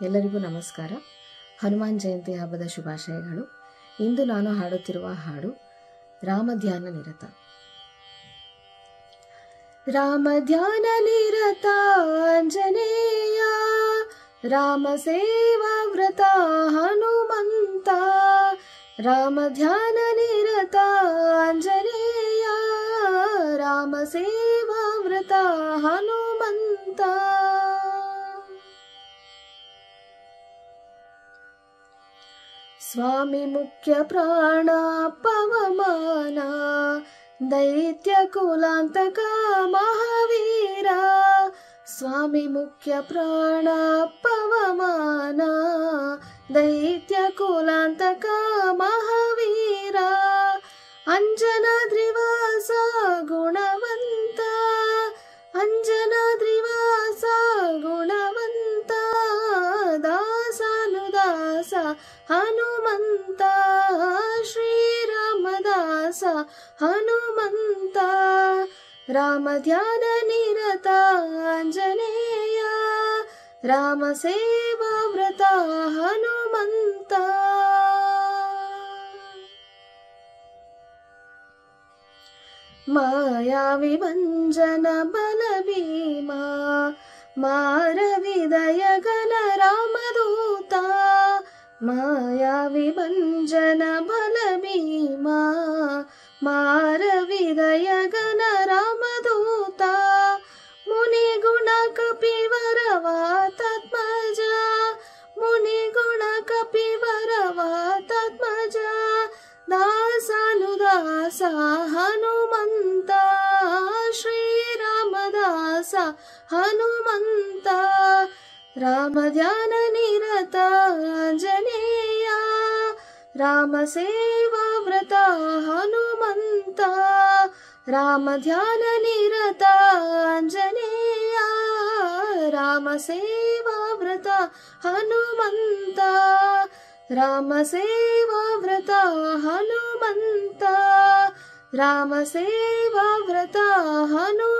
ಎಲ್ಲರಿಗೂ ನಮಸ್ಕಾರ. ಹನುಮಾನ್ ಜಯಂತಿ ಹಬ್ಬದ ಶುಭಾಶಯಗಳು. ಇಂದು ನಾನು ಹಾಡುತ್ತಿರುವ ಹಾಡು ರಾಮ ಧ್ಯಾನ ನಿರತ. ರಾಮ ಧ್ಯಾನ ನಿರತ ಆಂಜನೇಯ, ರಾಮ ಸೇವಾ ವ್ರತ ಹನುಮಂತ. ರಾಮ ಧ್ಯಾನ ನಿರತ ಆಂಜನೇಯ, ರಾಮ ಸೇವಾ ವ್ರತ ಹನುಮಂತ. स्वामी मुख्य प्राण पवमान, दैत्य कुलांतक महावीर. स्वामी मुख्य प्राण पवमान, दैत्य कुलांतक महावीर. अंजनाद्रिवास गुणवंत, अंजनाद्रिवास गुणवंत. दासानुदास हनुमंत, श्रीरामदास हनुमंत. राम ध्यान निरत आंजनेय, राम सेवा व्रत हनुमंत. माया विभंजन बल भीमा, मारविदय गण रामदूता. माया विभंजन बल भीमा, मारविदय गण रामदूता. मुनि गुण कपिवर वातात्मज, मुनि गुण कपिवर वातात्मज. दासानुदास हनुमंत, श्रीरामदास हनुमंत. राम ध्यान निरत आंजनेय, राम सेवा व्रत हनुमंत. राम ध्यान निरत आंजनेय, राम सेवा व्रत हनुमंत. राम सेवा व्रत हनुमंत, राम सेवा व्रत हनुमंत.